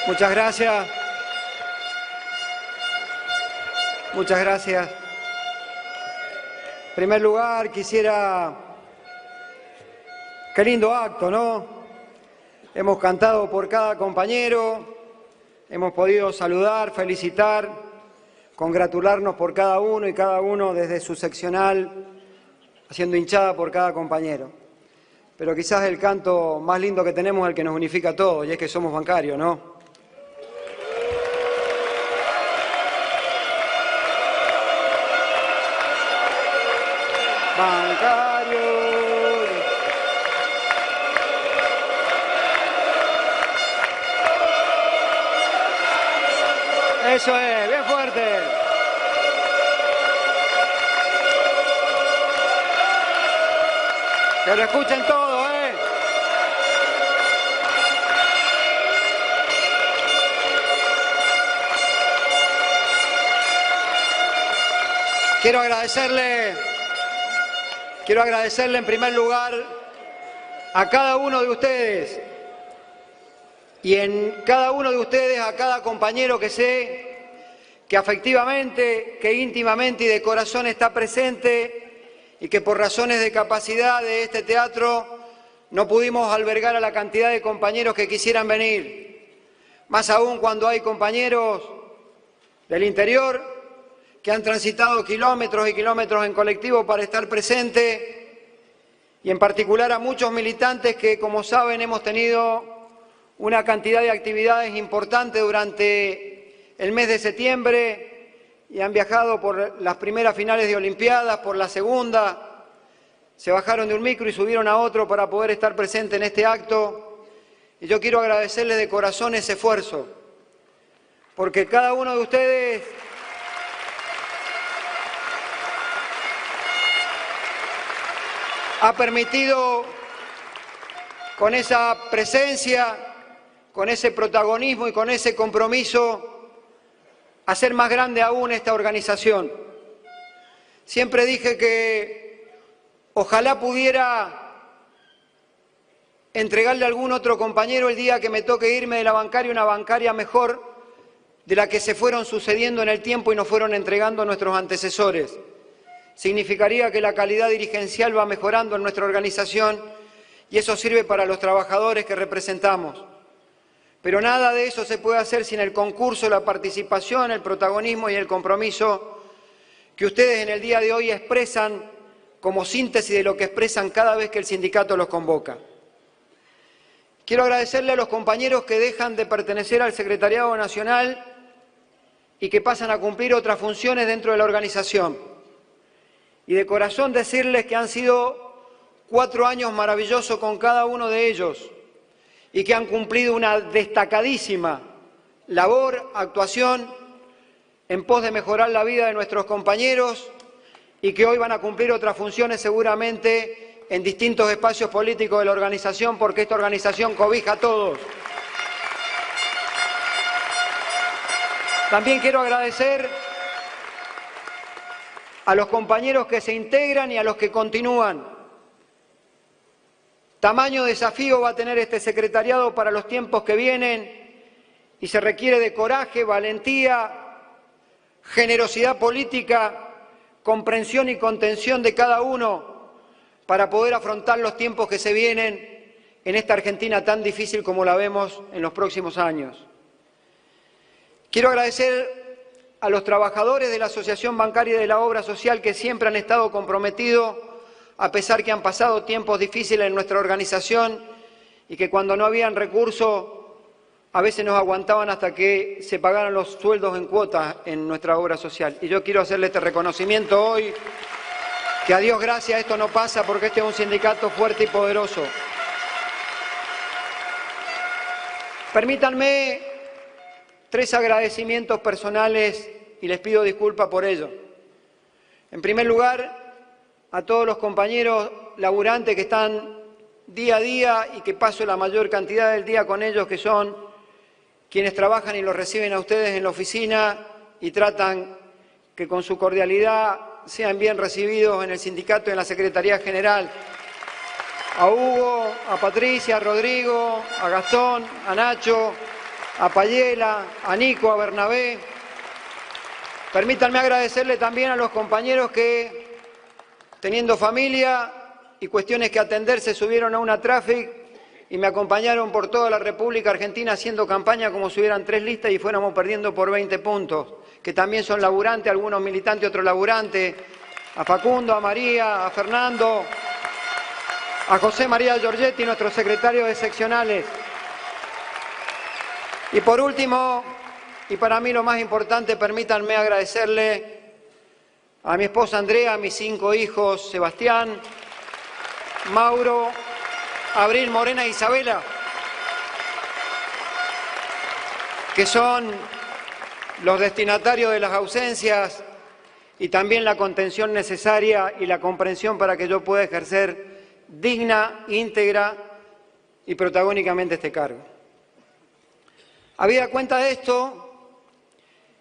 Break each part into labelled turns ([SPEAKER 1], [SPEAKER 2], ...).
[SPEAKER 1] Muchas gracias. Muchas gracias. En primer lugar, quisiera... Qué lindo acto, ¿no? Hemos cantado por cada compañero, hemos podido saludar, felicitar, congratularnos por cada uno y cada uno desde su seccional, haciendo hinchada por cada compañero. Pero quizás el canto más lindo que tenemos es el que nos unifica a todos, y es que somos bancarios, ¿no? Bancarios. Eso es, bien fuerte. Que lo escuchen todos, ¿eh? Quiero agradecerle en primer lugar a cada uno de ustedes y en cada uno de ustedes a cada compañero que sé que afectivamente, que íntimamente y de corazón está presente y que por razones de capacidad de este teatro no pudimos albergar a la cantidad de compañeros que quisieran venir. Más aún cuando hay compañeros del interior que han transitado kilómetros y kilómetros en colectivo para estar presentes, y en particular a muchos militantes que, como saben, hemos tenido una cantidad de actividades importantes durante el mes de septiembre y han viajado por las primeras finales de Olimpiadas, por la segunda, se bajaron de un micro y subieron a otro para poder estar presentes en este acto. Y yo quiero agradecerles de corazón ese esfuerzo, porque cada uno de ustedes ha permitido, con esa presencia, con ese protagonismo y con ese compromiso, hacer más grande aún esta organización. Siempre dije que ojalá pudiera entregarle a algún otro compañero el día que me toque irme de la bancaria una bancaria mejor de la que se fueron sucediendo en el tiempo y nos fueron entregando nuestros antecesores. Significaría que la calidad dirigencial va mejorando en nuestra organización y eso sirve para los trabajadores que representamos. Pero nada de eso se puede hacer sin el concurso, la participación, el protagonismo y el compromiso que ustedes en el día de hoy expresan como síntesis de lo que expresan cada vez que el sindicato los convoca. Quiero agradecerle a los compañeros que dejan de pertenecer al Secretariado Nacional y que pasan a cumplir otras funciones dentro de la organización. Y de corazón decirles que han sido 4 años maravillosos con cada uno de ellos y que han cumplido una destacadísima labor, actuación en pos de mejorar la vida de nuestros compañeros y que hoy van a cumplir otras funciones seguramente en distintos espacios políticos de la organización, porque esta organización cobija a todos. También quiero agradecer a los compañeros que se integran y a los que continúan. Tamaño desafío va a tener este secretariado para los tiempos que vienen y se requiere de coraje, valentía, generosidad política, comprensión y contención de cada uno para poder afrontar los tiempos que se vienen en esta Argentina tan difícil como la vemos en los próximos años. Quiero agradecer a los trabajadores de la Asociación Bancaria y de la Obra Social que siempre han estado comprometidos, a pesar que han pasado tiempos difíciles en nuestra organización y que cuando no habían recursos a veces nos aguantaban hasta que se pagaran los sueldos en cuotas en nuestra obra social. Y yo quiero hacerle este reconocimiento hoy, que a Dios gracias esto no pasa porque este es un sindicato fuerte y poderoso. Permítanme 3 agradecimientos personales y les pido disculpas por ello. En primer lugar, a todos los compañeros laburantes que están día a día y que paso la mayor cantidad del día con ellos, que son quienes trabajan y los reciben a ustedes en la oficina y tratan que con su cordialidad sean bien recibidos en el sindicato y en la Secretaría General. A Hugo, a Patricia, a Rodrigo, a Gastón, a Nacho, a Payela, a Nico, a Bernabé. Permítanme agradecerle también a los compañeros que, teniendo familia y cuestiones que atender, se subieron a una Traffic y me acompañaron por toda la República Argentina haciendo campaña como si hubieran 3 listas y fuéramos perdiendo por 20 puntos, que también son laburantes, algunos militantes, otros laburantes, a Facundo, a María, a Fernando, a José María Giorgetti, nuestros secretarios de seccionales. Y por último, y para mí lo más importante, permítanme agradecerle a mi esposa Andrea, a mis 5 hijos, Sebastián, Mauro, Abril, Morena e Isabela, que son los destinatarios de las ausencias y también la contención necesaria y la comprensión para que yo pueda ejercer digna, íntegra y protagónicamente este cargo. Habida cuenta de esto,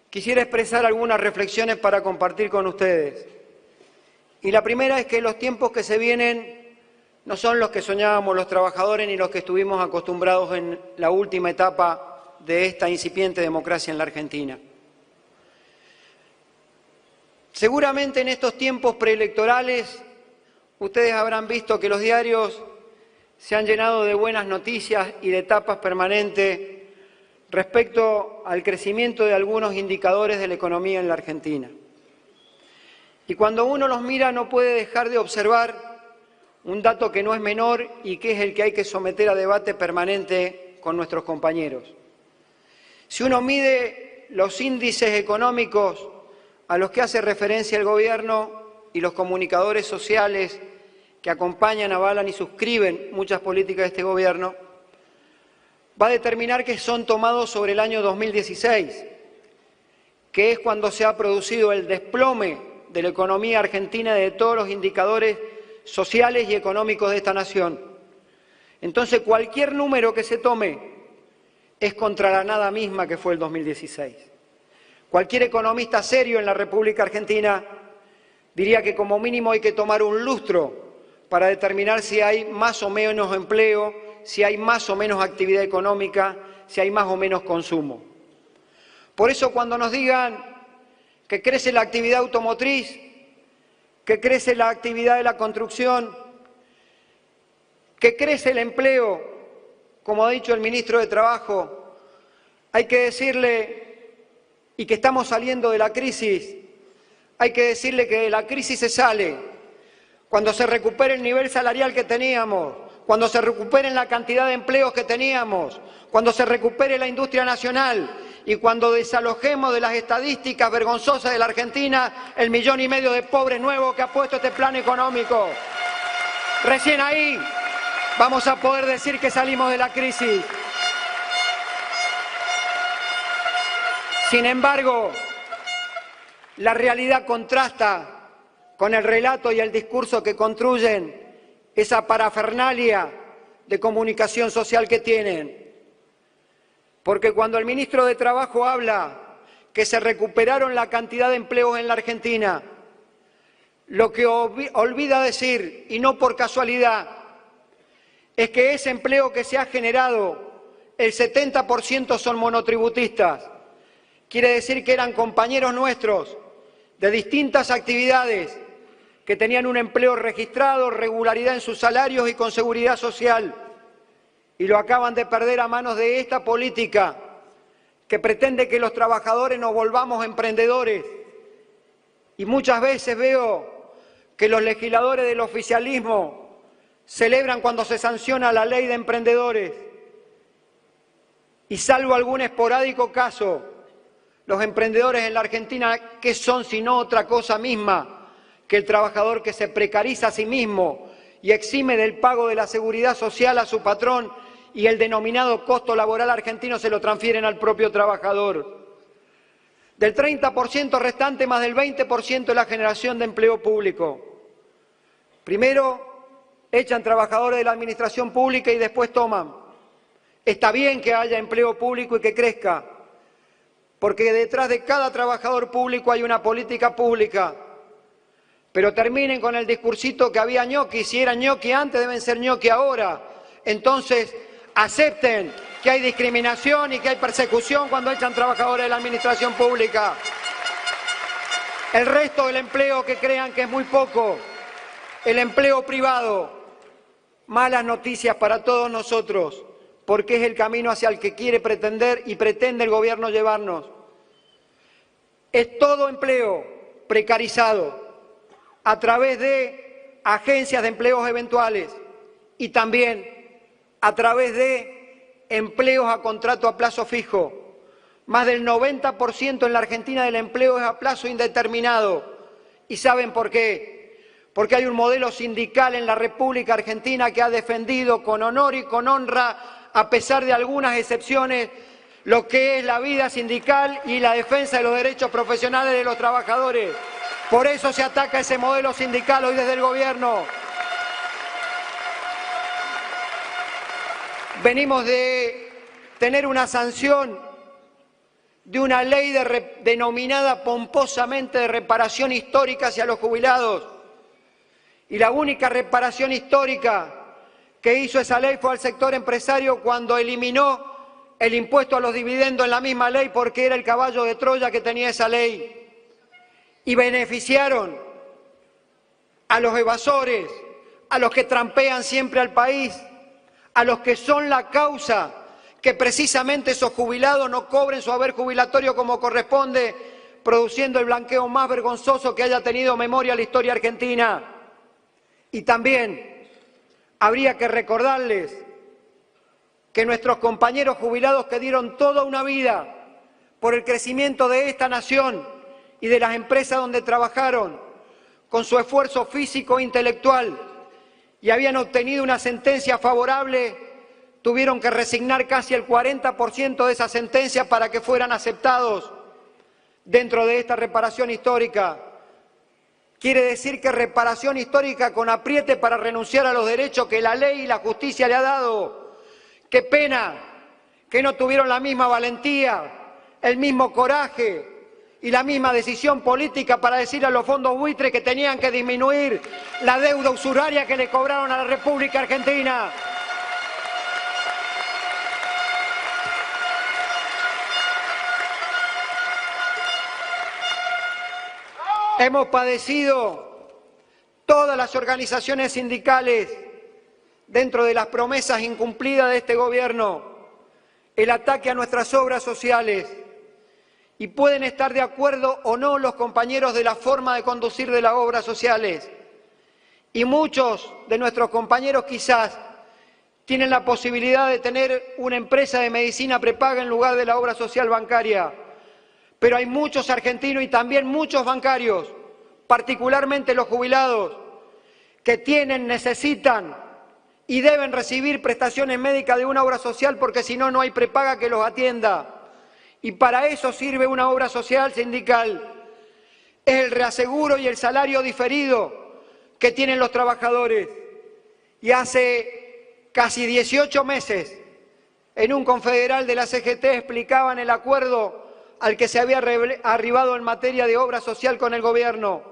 [SPEAKER 1] quisiera expresar algunas reflexiones para compartir con ustedes. Y la primera es que los tiempos que se vienen no son los que soñábamos los trabajadores ni los que estuvimos acostumbrados en la última etapa de esta incipiente democracia en la Argentina. Seguramente en estos tiempos preelectorales ustedes habrán visto que los diarios se han llenado de buenas noticias y de tapas permanentes respecto al crecimiento de algunos indicadores de la economía en la Argentina. Y cuando uno los mira no puede dejar de observar un dato que no es menor y que es el que hay que someter a debate permanente con nuestros compañeros. Si uno mide los índices económicos a los que hace referencia el Gobierno y los comunicadores sociales que acompañan, avalan y suscriben muchas políticas de este Gobierno, va a determinar que son tomados sobre el año 2016, que es cuando se ha producido el desplome de la economía argentina y de todos los indicadores sociales y económicos de esta nación. Entonces, cualquier número que se tome es contra la nada misma que fue el 2016. Cualquier economista serio en la República Argentina diría que como mínimo hay que tomar un lustro para determinar si hay más o menos empleo, si hay más o menos actividad económica, si hay más o menos consumo. Por eso cuando nos digan que crece la actividad automotriz, que crece la actividad de la construcción, que crece el empleo, como ha dicho el ministro de Trabajo, hay que decirle, y que estamos saliendo de la crisis, hay que decirle que de la crisis se sale cuando se recupere el nivel salarial que teníamos, cuando se recuperen la cantidad de empleos que teníamos, cuando se recupere la industria nacional y cuando desalojemos de las estadísticas vergonzosas de la Argentina el 1,5 millones de pobres nuevos que ha puesto este plan económico. Recién ahí vamos a poder decir que salimos de la crisis. Sin embargo, la realidad contrasta con el relato y el discurso que construyen esa parafernalia de comunicación social que tienen. Porque cuando el ministro de Trabajo habla que se recuperaron la cantidad de empleos en la Argentina, lo que olvida decir, y no por casualidad, es que ese empleo que se ha generado, el 70% son monotributistas. Quiere decir que eran compañeros nuestros de distintas actividades que tenían un empleo registrado, regularidad en sus salarios y con seguridad social, y lo acaban de perder a manos de esta política que pretende que los trabajadores nos volvamos emprendedores. Y muchas veces veo que los legisladores del oficialismo celebran cuando se sanciona la ley de emprendedores, y salvo algún esporádico caso, los emprendedores en la Argentina, ¿qué son sino otra cosa misma que el trabajador que se precariza a sí mismo y exime del pago de la seguridad social a su patrón y el denominado costo laboral argentino se lo transfieren al propio trabajador? Del 30% restante, más del 20% de la generación de empleo público. Primero echan trabajadores de la administración pública y después toman. Está bien que haya empleo público y que crezca, porque detrás de cada trabajador público hay una política pública. Pero terminen con el discursito que había ñoqui, si eran ñoqui antes deben ser ñoqui ahora. Entonces acepten que hay discriminación y que hay persecución cuando echan trabajadores de la administración pública. El resto del empleo que crean que es muy poco, el empleo privado, malas noticias para todos nosotros, porque es el camino hacia el que quiere pretender y pretende el gobierno llevarnos. Es todo empleo precarizado a través de agencias de empleos eventuales y también a través de empleos a contrato a plazo fijo. Más del 90% en la Argentina del empleo es a plazo indeterminado. ¿Y saben por qué? Porque hay un modelo sindical en la República Argentina que ha defendido con honor y con honra, a pesar de algunas excepciones, lo que es la vida sindical y la defensa de los derechos profesionales de los trabajadores. Por eso se ataca ese modelo sindical hoy desde el gobierno. Venimos de tener una sanción de una ley denominada pomposamente de reparación histórica hacia los jubilados. Y la única reparación histórica que hizo esa ley fue al sector empresario cuando eliminó el impuesto a los dividendos en la misma ley porque era el caballo de Troya que tenía esa ley. Y beneficiaron a los evasores, a los que trampean siempre al país, a los que son la causa que precisamente esos jubilados no cobren su haber jubilatorio como corresponde, produciendo el blanqueo más vergonzoso que haya tenido memoria la historia argentina. Y también habría que recordarles que nuestros compañeros jubilados que dieron toda una vida por el crecimiento de esta nación y de las empresas donde trabajaron, con su esfuerzo físico e intelectual, y habían obtenido una sentencia favorable, tuvieron que resignar casi el 40% de esa sentencia para que fueran aceptados dentro de esta reparación histórica. Quiere decir que reparación histórica con apriete para renunciar a los derechos que la ley y la justicia le ha dado. Qué pena que no tuvieron la misma valentía, el mismo coraje y la misma decisión política para decir a los fondos buitres que tenían que disminuir la deuda usuraria que le cobraron a la República Argentina. Hemos padecido todas las organizaciones sindicales dentro de las promesas incumplidas de este gobierno, el ataque a nuestras obras sociales, y pueden estar de acuerdo o no los compañeros de la forma de conducir de las obras sociales. Y muchos de nuestros compañeros quizás tienen la posibilidad de tener una empresa de medicina prepaga en lugar de la obra social bancaria. Pero hay muchos argentinos y también muchos bancarios, particularmente los jubilados, que tienen, necesitan y deben recibir prestaciones médicas de una obra social porque si no, no hay prepaga que los atienda. Y para eso sirve una obra social sindical. Es el reaseguro y el salario diferido que tienen los trabajadores. Y hace casi 18 meses, en un confederal de la CGT explicaban el acuerdo al que se había arribado en materia de obra social con el gobierno.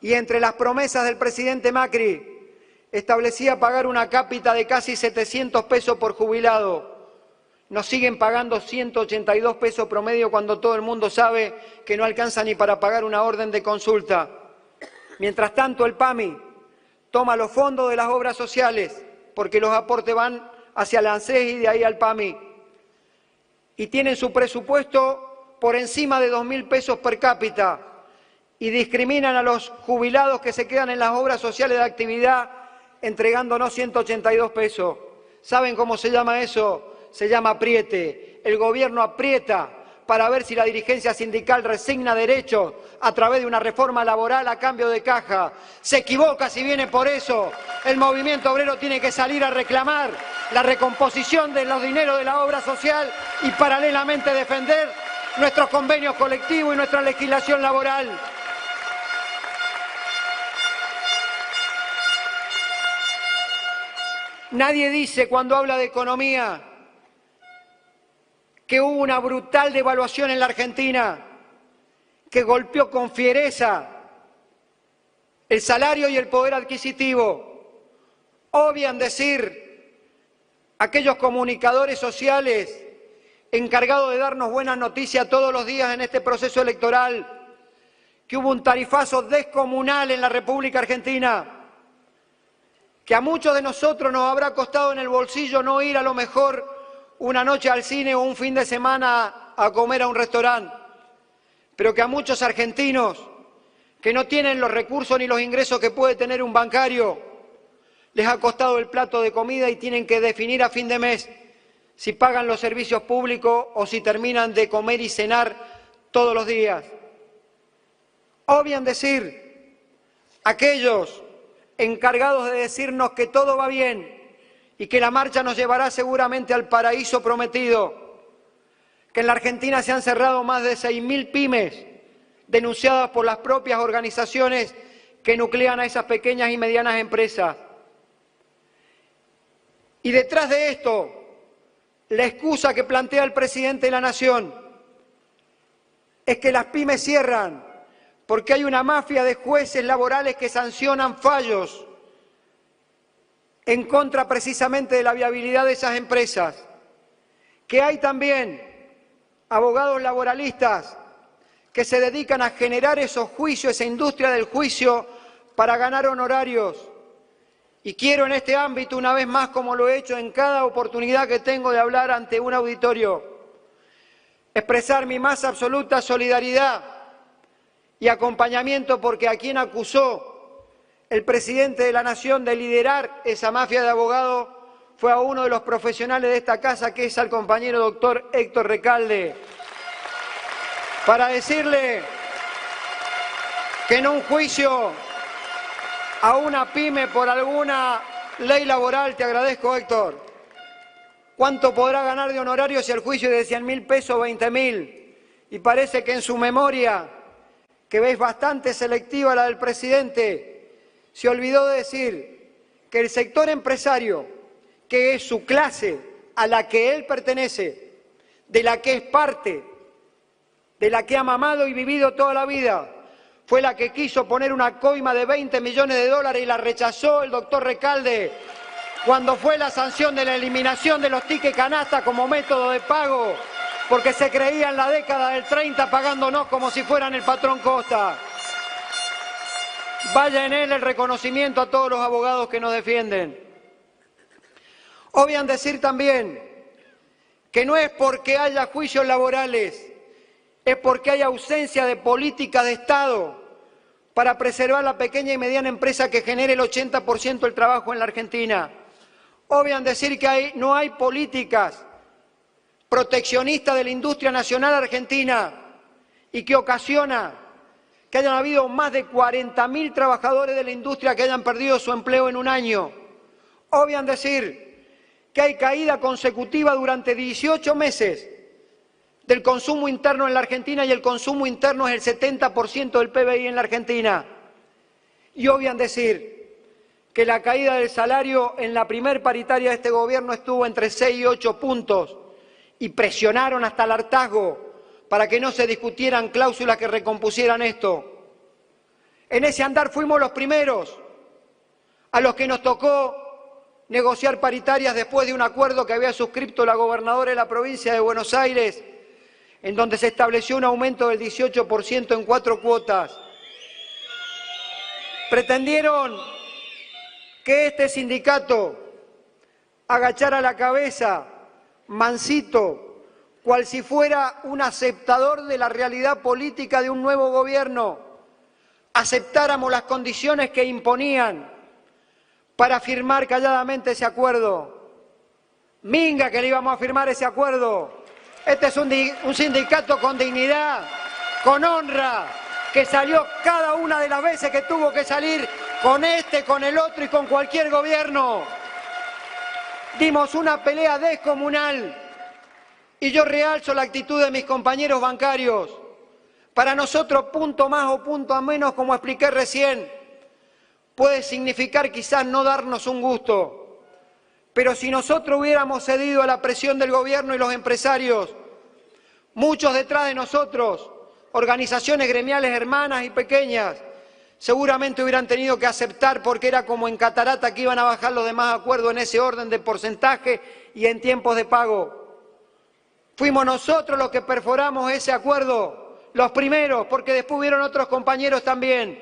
[SPEAKER 1] Y entre las promesas del presidente Macri, establecía pagar una cápita de casi 700 pesos por jubilado. Nos siguen pagando 182 pesos promedio cuando todo el mundo sabe que no alcanza ni para pagar una orden de consulta. Mientras tanto, el PAMI toma los fondos de las obras sociales, porque los aportes van hacia la ANSES y de ahí al PAMI, y tienen su presupuesto por encima de 2.000 pesos per cápita, y discriminan a los jubilados que se quedan en las obras sociales de actividad entregándonos 182 pesos. ¿Saben cómo se llama eso? Se llama apriete. El gobierno aprieta para ver si la dirigencia sindical resigna derechos a través de una reforma laboral a cambio de caja. Se equivoca si viene por eso. El movimiento obrero tiene que salir a reclamar la recomposición de los dineros de la obra social y paralelamente defender nuestros convenios colectivos y nuestra legislación laboral. Nadie dice cuando habla de economía que hubo una brutal devaluación en la Argentina, que golpeó con fiereza el salario y el poder adquisitivo. Obvian decir aquellos comunicadores sociales encargados de darnos buenas noticias todos los días en este proceso electoral, que hubo un tarifazo descomunal en la República Argentina, que a muchos de nosotros nos habrá costado en el bolsillo no ir a lo mejor una noche al cine o un fin de semana a comer a un restaurante, pero que a muchos argentinos que no tienen los recursos ni los ingresos que puede tener un bancario, les ha costado el plato de comida y tienen que definir a fin de mes si pagan los servicios públicos o si terminan de comer y cenar todos los días. Obvian decir aquellos encargados de decirnos que todo va bien y que la marcha nos llevará seguramente al paraíso prometido, que en la Argentina se han cerrado más de 6.000 pymes denunciadas por las propias organizaciones que nuclean a esas pequeñas y medianas empresas. Y detrás de esto, la excusa que plantea el presidente de la Nación es que las pymes cierran porque hay una mafia de jueces laborales que sancionan fallos en contra precisamente de la viabilidad de esas empresas, que hay también abogados laboralistas que se dedican a generar esos juicios, esa industria del juicio para ganar honorarios. Y quiero en este ámbito, una vez más, como lo he hecho en cada oportunidad que tengo de hablar ante un auditorio, expresar mi más absoluta solidaridad y acompañamiento porque a quien acusó el presidente de la Nación de liderar esa mafia de abogados fue a uno de los profesionales de esta casa, que es al compañero doctor Héctor Recalde, para decirle que en un juicio a una pyme por alguna ley laboral, te agradezco, Héctor, ¿cuánto podrá ganar de honorario si el juicio es de 100.000 pesos, 20.000? Y parece que en su memoria, que ves bastante selectiva la del presidente, se olvidó de decir que el sector empresario, que es su clase a la que él pertenece, de la que es parte, de la que ha mamado y vivido toda la vida, fue la que quiso poner una coima de 20 millones de dólares y la rechazó el doctor Recalde cuando fue la sanción de la eliminación de los tickets canasta como método de pago, porque se creía en la década del 30 pagándonos como si fueran el patrón Costa. Vaya en él el reconocimiento a todos los abogados que nos defienden. Obvian decir también que no es porque haya juicios laborales, es porque hay ausencia de política de Estado para preservar la pequeña y mediana empresa que genere el 80% del trabajo en la Argentina. Obvian decir que no hay políticas proteccionistas de la industria nacional argentina y que ocasiona que hayan habido más de 40.000 trabajadores de la industria que hayan perdido su empleo en un año. Obvian decir que hay caída consecutiva durante 18 meses del consumo interno en la Argentina y el consumo interno es el 70% del PBI en la Argentina. Y obvian decir que la caída del salario en la primer paritaria de este gobierno estuvo entre 6 y 8 puntos y presionaron hasta el hartazgo para que no se discutieran cláusulas que recompusieran esto. En ese andar fuimos los primeros a los que nos tocó negociar paritarias después de un acuerdo que había suscrito la gobernadora de la provincia de Buenos Aires, en donde se estableció un aumento del 18% en 4 cuotas. Pretendieron que este sindicato agachara la cabeza, mansito, cual si fuera un aceptador de la realidad política de un nuevo gobierno, aceptáramos las condiciones que imponían para firmar calladamente ese acuerdo. Minga que le íbamos a firmar ese acuerdo. Este es un sindicato con dignidad, con honra, que salió cada una de las veces que tuvo que salir con este, con el otro y con cualquier gobierno. Dimos una pelea descomunal y yo realzo la actitud de mis compañeros bancarios. Para nosotros, punto más o punto menos, como expliqué recién, puede significar quizás no darnos un gusto. Pero si nosotros hubiéramos cedido a la presión del gobierno y los empresarios, muchos detrás de nosotros, organizaciones gremiales hermanas y pequeñas, seguramente hubieran tenido que aceptar, porque era como en catarata, que iban a bajar los demás acuerdos en ese orden de porcentaje y en tiempos de pago. Fuimos nosotros los que perforamos ese acuerdo, los primeros, porque después hubieron otros compañeros también.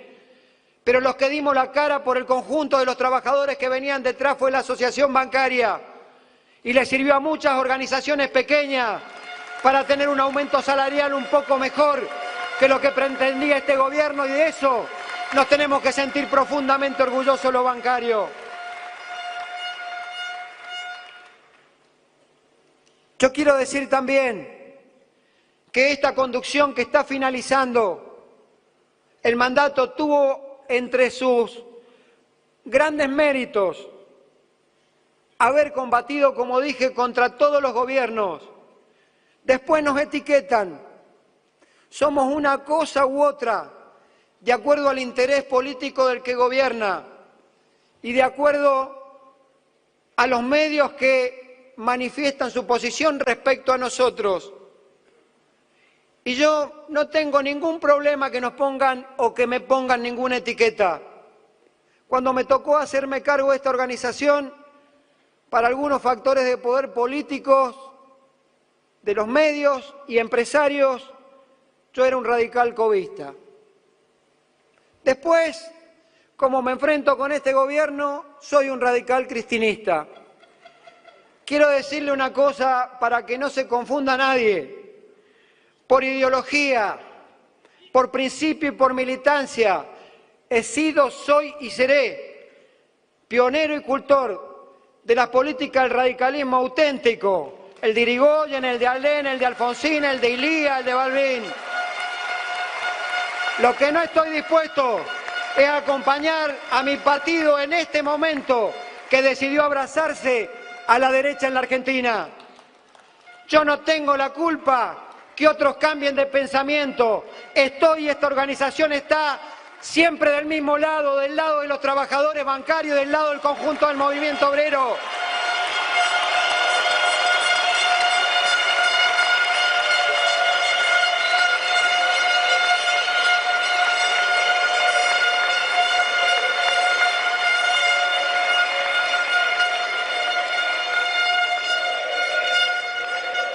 [SPEAKER 1] Pero los que dimos la cara por el conjunto de los trabajadores que venían detrás fue la asociación bancaria, y le sirvió a muchas organizaciones pequeñas para tener un aumento salarial un poco mejor que lo que pretendía este gobierno, y de eso nos tenemos que sentir profundamente orgullosos los bancarios. Yo quiero decir también que esta conducción que está finalizando el mandato tuvo entre sus grandes méritos haber combatido, como dije, contra todos los gobiernos. Después nos etiquetan, somos una cosa u otra, de acuerdo al interés político del que gobierna y de acuerdo a los medios que manifiestan su posición respecto a nosotros. Y yo no tengo ningún problema que nos pongan o que me pongan ninguna etiqueta. Cuando me tocó hacerme cargo de esta organización, para algunos factores de poder políticos, de los medios y empresarios, yo era un radical covista. Después, como me enfrento con este gobierno, soy un radical cristinista. Quiero decirle una cosa para que no se confunda nadie. Por ideología, por principio y por militancia, he sido, soy y seré pionero y cultor de la política del radicalismo auténtico, el de Irigoyen, el de Alén, el de Alfonsín, el de Ilía, el de Balbín. Lo que no estoy dispuesto es acompañar a mi partido en este momento que decidió abrazarse a la derecha en la Argentina. Yo no tengo la culpa que otros cambien de pensamiento. Estoy y esta organización está siempre del mismo lado, del lado de los trabajadores bancarios, del lado del conjunto del movimiento obrero.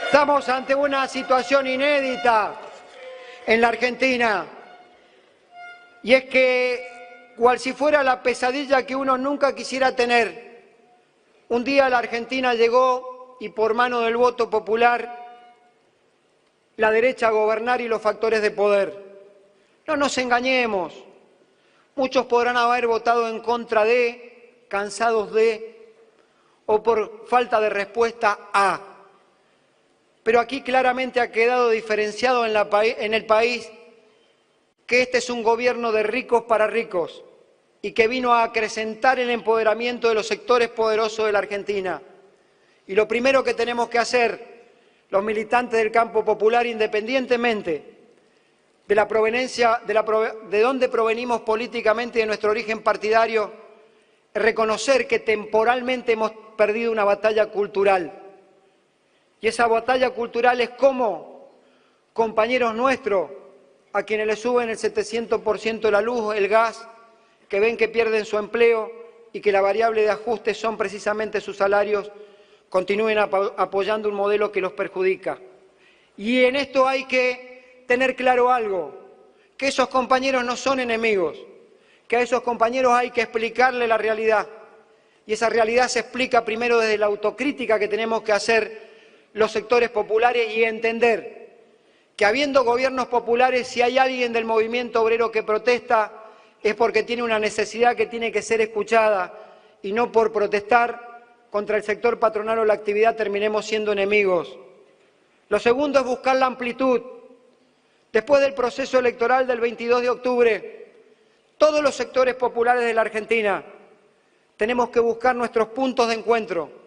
[SPEAKER 1] Estamos ante una situación inédita en la Argentina, y es que, cual si fuera la pesadilla que uno nunca quisiera tener, un día la Argentina llegó y por mano del voto popular la derecha a gobernar y los factores de poder. No nos engañemos, muchos podrán haber votado en contra de, cansados de, o por falta de respuesta a. Pero aquí claramente ha quedado diferenciado en el país que este es un gobierno de ricos para ricos y que vino a acrecentar el empoderamiento de los sectores poderosos de la Argentina. Y lo primero que tenemos que hacer los militantes del campo popular, independientemente de la proveniencia, de dónde provenimos políticamente y de nuestro origen partidario, es reconocer que temporalmente hemos perdido una batalla cultural. Y esa batalla cultural es cómo compañeros nuestros, a quienes les suben el 700% la luz, el gas, que ven que pierden su empleo y que la variable de ajuste son precisamente sus salarios, continúen apoyando un modelo que los perjudica. Y en esto hay que tener claro algo, que esos compañeros no son enemigos, que a esos compañeros hay que explicarle la realidad. Y esa realidad se explica primero desde la autocrítica que tenemos que hacer los sectores populares y entender que habiendo gobiernos populares, si hay alguien del movimiento obrero que protesta, es porque tiene una necesidad que tiene que ser escuchada y no por protestar contra el sector patronal o la actividad terminemos siendo enemigos. Lo segundo es buscar la amplitud. Después del proceso electoral del 22 de octubre, todos los sectores populares de la Argentina tenemos que buscar nuestros puntos de encuentro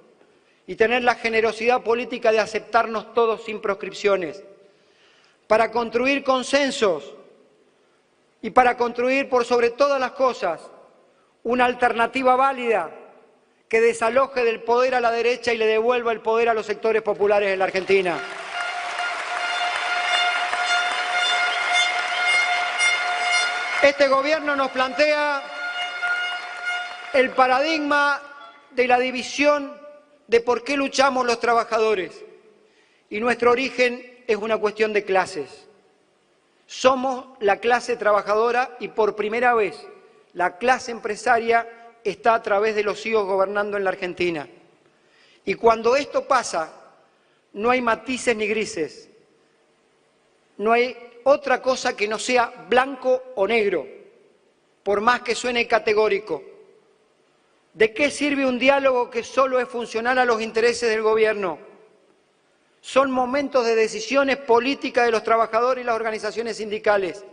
[SPEAKER 1] y tener la generosidad política de aceptarnos todos sin proscripciones, para construir consensos y para construir, por sobre todas las cosas, una alternativa válida que desaloje del poder a la derecha y le devuelva el poder a los sectores populares de la Argentina. Este gobierno nos plantea el paradigma de la división de por qué luchamos los trabajadores. Y nuestro origen es una cuestión de clases. Somos la clase trabajadora y por primera vez la clase empresaria está a través de los hijos gobernando en la Argentina. Y cuando esto pasa, no hay matices ni grises. No hay otra cosa que no sea blanco o negro, por más que suene categórico. ¿De qué sirve un diálogo que solo es funcional a los intereses del gobierno? Son momentos de decisiones políticas de los trabajadores y las organizaciones sindicales.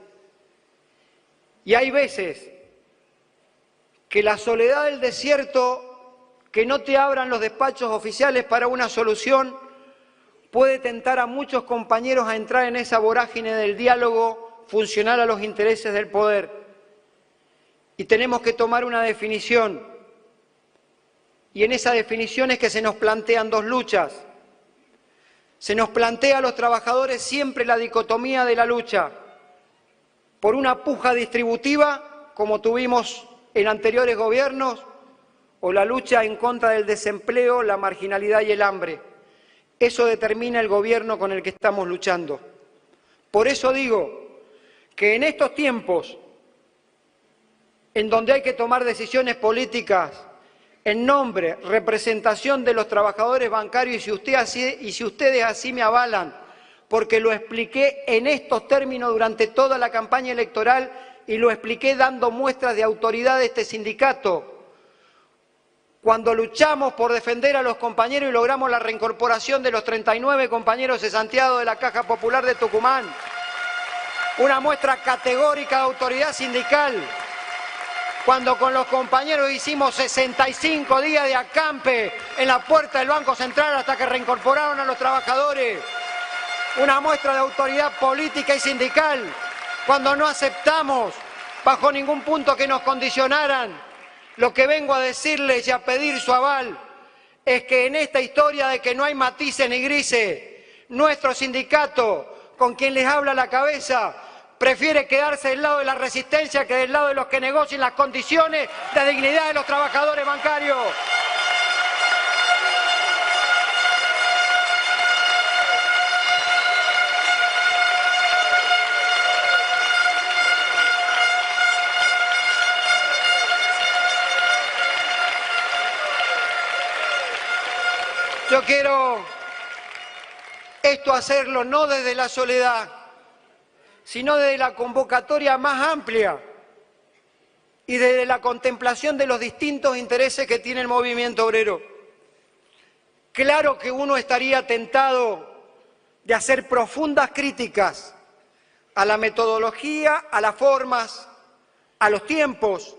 [SPEAKER 1] Y hay veces que la soledad del desierto, que no te abran los despachos oficiales para una solución, puede tentar a muchos compañeros a entrar en esa vorágine del diálogo funcional a los intereses del poder. Y tenemos que tomar una definición. Y en esa definición es que se nos plantean dos luchas. Se nos plantea a los trabajadores siempre la dicotomía de la lucha por una puja distributiva, como tuvimos en anteriores gobiernos, o la lucha en contra del desempleo, la marginalidad y el hambre. Eso determina el gobierno con el que estamos luchando. Por eso digo que en estos tiempos, en donde hay que tomar decisiones políticas en nombre, representación de los trabajadores bancarios, y si ustedes así me avalan, porque lo expliqué en estos términos durante toda la campaña electoral y lo expliqué dando muestras de autoridad de este sindicato, cuando luchamos por defender a los compañeros y logramos la reincorporación de los 39 compañeros cesanteados de la Caja Popular de Tucumán, una muestra categórica de autoridad sindical, cuando con los compañeros hicimos 65 días de acampe en la puerta del Banco Central hasta que reincorporaron a los trabajadores, una muestra de autoridad política y sindical, cuando no aceptamos bajo ningún punto que nos condicionaran. Lo que vengo a decirles y a pedir su aval es que en esta historia de que no hay matices ni grises, nuestro sindicato, con quien les habla la cabeza, prefiere quedarse del lado de la resistencia que del lado de los que negocien las condiciones de dignidad de los trabajadores bancarios. Yo quiero esto hacerlo no desde la soledad, sino desde la convocatoria más amplia y desde la contemplación de los distintos intereses que tiene el movimiento obrero. Claro que uno estaría tentado de hacer profundas críticas a la metodología, a las formas, a los tiempos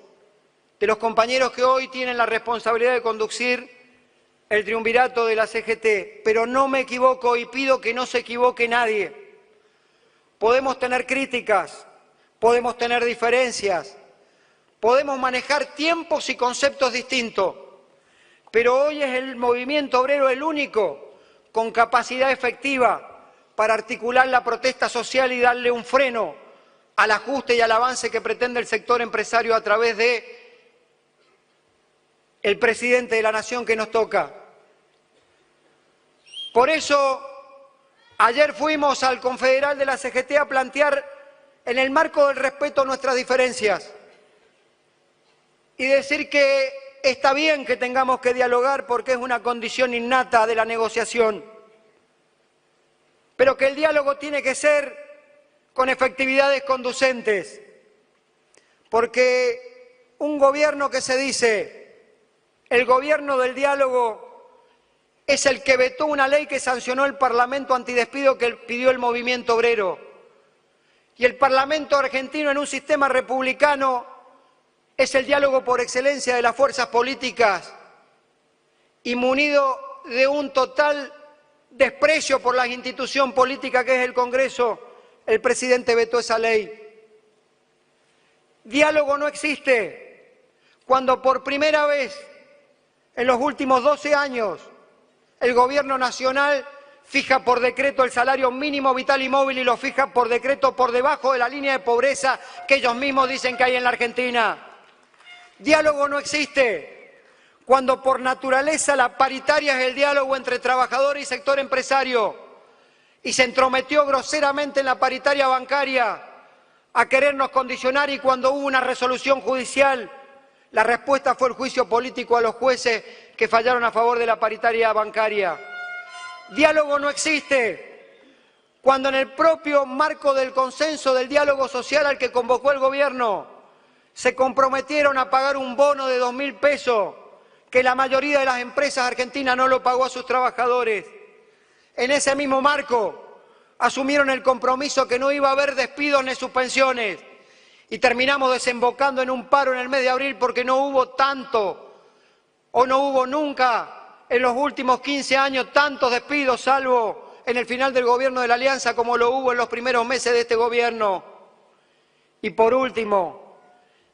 [SPEAKER 1] de los compañeros que hoy tienen la responsabilidad de conducir el triunvirato de la CGT, pero no me equivoco y pido que no se equivoque nadie. Podemos tener críticas, podemos tener diferencias, podemos manejar tiempos y conceptos distintos, pero hoy es el movimiento obrero el único con capacidad efectiva para articular la protesta social y darle un freno al ajuste y al avance que pretende el sector empresario a través de el presidente de la Nación que nos toca. Por eso, ayer fuimos al Confederal de la CGT a plantear, en el marco del respeto, nuestras diferencias y decir que está bien que tengamos que dialogar porque es una condición innata de la negociación, pero que el diálogo tiene que ser con efectividades conducentes, porque un gobierno que se dice el gobierno del diálogo es el que vetó una ley que sancionó el Parlamento antidespido que pidió el movimiento obrero. Y el Parlamento argentino, en un sistema republicano, es el diálogo por excelencia de las fuerzas políticas y munido de un total desprecio por la institución política que es el Congreso, el presidente vetó esa ley. Diálogo no existe cuando por primera vez en los últimos 12 años, el Gobierno Nacional fija por decreto el salario mínimo vital y móvil y lo fija por decreto por debajo de la línea de pobreza que ellos mismos dicen que hay en la Argentina. Diálogo no existe, cuando por naturaleza la paritaria es el diálogo entre trabajador y sector empresario, y se entrometió groseramente en la paritaria bancaria a querernos condicionar, y cuando hubo una resolución judicial, la respuesta fue el juicio político a los jueces que fallaron a favor de la paritaria bancaria. Diálogo no existe cuando en el propio marco del consenso del diálogo social al que convocó el gobierno se comprometieron a pagar un bono de 2.000 pesos que la mayoría de las empresas argentinas no lo pagó a sus trabajadores. En ese mismo marco asumieron el compromiso que no iba a haber despidos ni suspensiones y terminamos desembocando en un paro en el mes de abril porque no hubo tanto o no hubo nunca en los últimos 15 años tantos despidos, salvo en el final del gobierno de la Alianza, como lo hubo en los primeros meses de este gobierno. Y por último,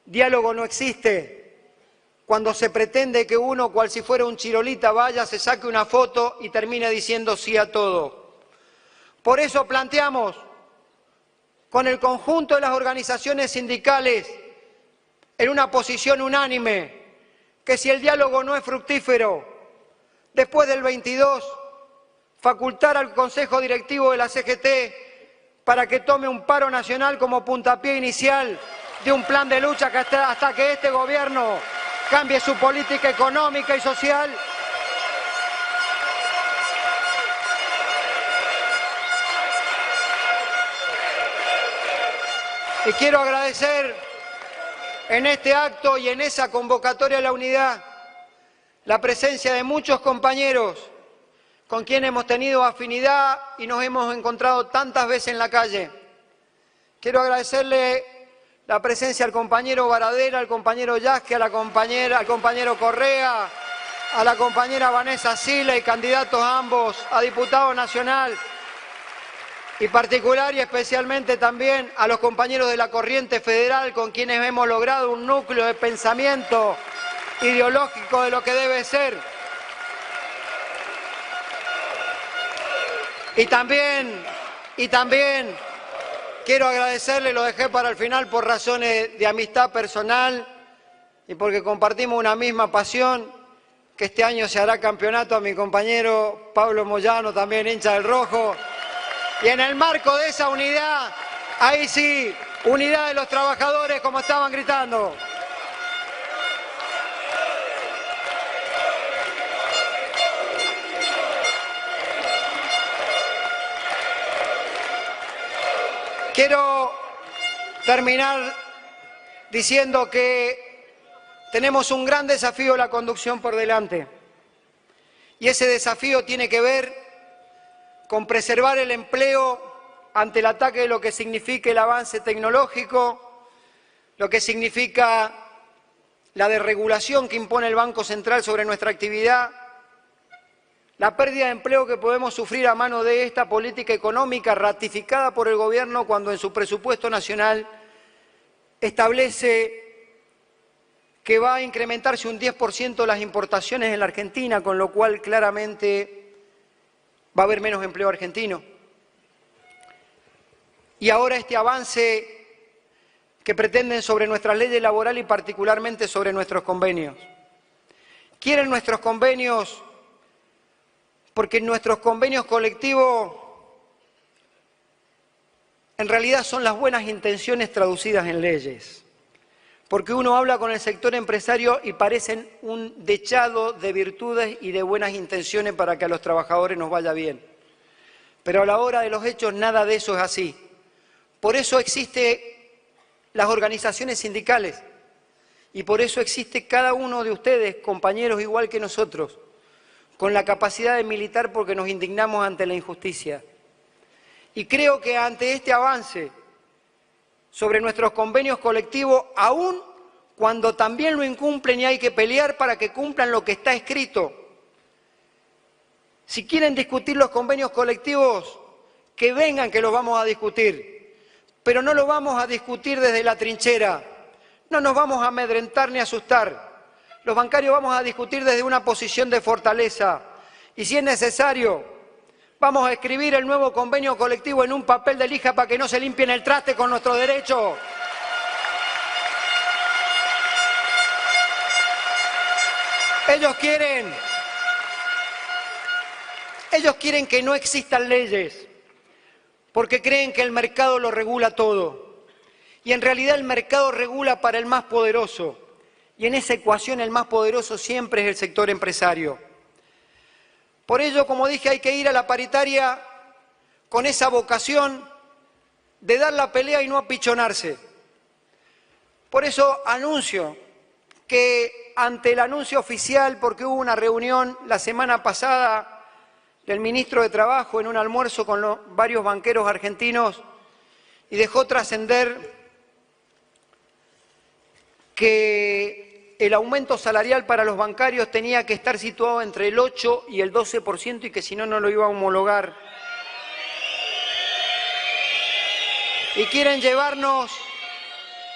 [SPEAKER 1] diálogo no existe cuando se pretende que uno, cual si fuera un chirolita, vaya, se saque una foto y termine diciendo sí a todo. Por eso planteamos, con el conjunto de las organizaciones sindicales, en una posición unánime, que si el diálogo no es fructífero, después del 22, facultar al Consejo Directivo de la CGT para que tome un paro nacional como puntapié inicial de un plan de lucha que hasta que este gobierno cambie su política económica y social. Y quiero agradecer en este acto y en esa convocatoria a la unidad la presencia de muchos compañeros con quienes hemos tenido afinidad y nos hemos encontrado tantas veces en la calle. Quiero agradecerle la presencia al compañero Baradera, al compañero Yasque, al compañero Correa, a la compañera Vanessa Sila y candidatos ambos a diputado nacional, y particular y especialmente también a los compañeros de la Corriente Federal con quienes hemos logrado un núcleo de pensamiento ideológico de lo que debe ser. Y también quiero agradecerle, lo dejé para el final por razones de amistad personal y porque compartimos una misma pasión, que este año se hará campeonato, a mi compañero Pablo Moyano, también hincha del Rojo. Y en el marco de esa unidad, ahí sí, unidad de los trabajadores, como estaban gritando. Quiero terminar diciendo que tenemos un gran desafío en la conducción por delante. Y ese desafío tiene que ver con preservar el empleo ante el ataque de lo que significa el avance tecnológico, lo que significa la desregulación que impone el Banco Central sobre nuestra actividad, la pérdida de empleo que podemos sufrir a mano de esta política económica ratificada por el Gobierno cuando en su presupuesto nacional establece que va a incrementarse un 10% las importaciones en la Argentina, con lo cual claramente va a haber menos empleo argentino. Y ahora este avance que pretenden sobre nuestras leyes laborales y particularmente sobre nuestros convenios. Quieren nuestros convenios porque nuestros convenios colectivos en realidad son las buenas intenciones traducidas en leyes. Porque uno habla con el sector empresario y parecen un dechado de virtudes y de buenas intenciones para que a los trabajadores nos vaya bien. Pero a la hora de los hechos nada de eso es así. Por eso existen las organizaciones sindicales y por eso existe cada uno de ustedes, compañeros igual que nosotros, con la capacidad de militar porque nos indignamos ante la injusticia. Y creo que ante este avance sobre nuestros convenios colectivos, aún cuando también lo incumplen y hay que pelear para que cumplan lo que está escrito. Si quieren discutir los convenios colectivos, que vengan que los vamos a discutir, pero no lo vamos a discutir desde la trinchera, no nos vamos a amedrentar ni asustar. Los bancarios vamos a discutir desde una posición de fortaleza y si es necesario, Vamos a escribir el nuevo convenio colectivo en un papel de lija para que no se limpien el traste con nuestros derechos. Ellos quieren que no existan leyes, porque creen que el mercado lo regula todo. Y en realidad el mercado regula para el más poderoso. Y en esa ecuación el más poderoso siempre es el sector empresario. Por ello, como dije, hay que ir a la paritaria con esa vocación de dar la pelea y no apichonarse. Por eso anuncio que ante el anuncio oficial, porque hubo una reunión la semana pasada del ministro de Trabajo en un almuerzo con varios banqueros argentinos y dejó trascender que el aumento salarial para los bancarios tenía que estar situado entre el 8 y el 12% y que si no, no lo iba a homologar. Y quieren llevarnos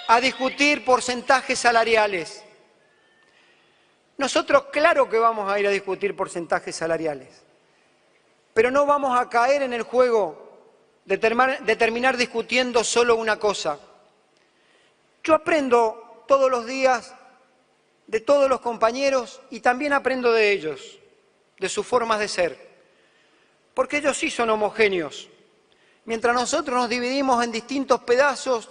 [SPEAKER 1] a discutir porcentajes salariales. Nosotros claro que vamos a ir a discutir porcentajes salariales, pero no vamos a caer en el juego de terminar discutiendo solo una cosa. Yo aprendo todos los días de todos los compañeros y también aprendo de ellos, de sus formas de ser, porque ellos sí son homogéneos. Mientras nosotros nos dividimos en distintos pedazos,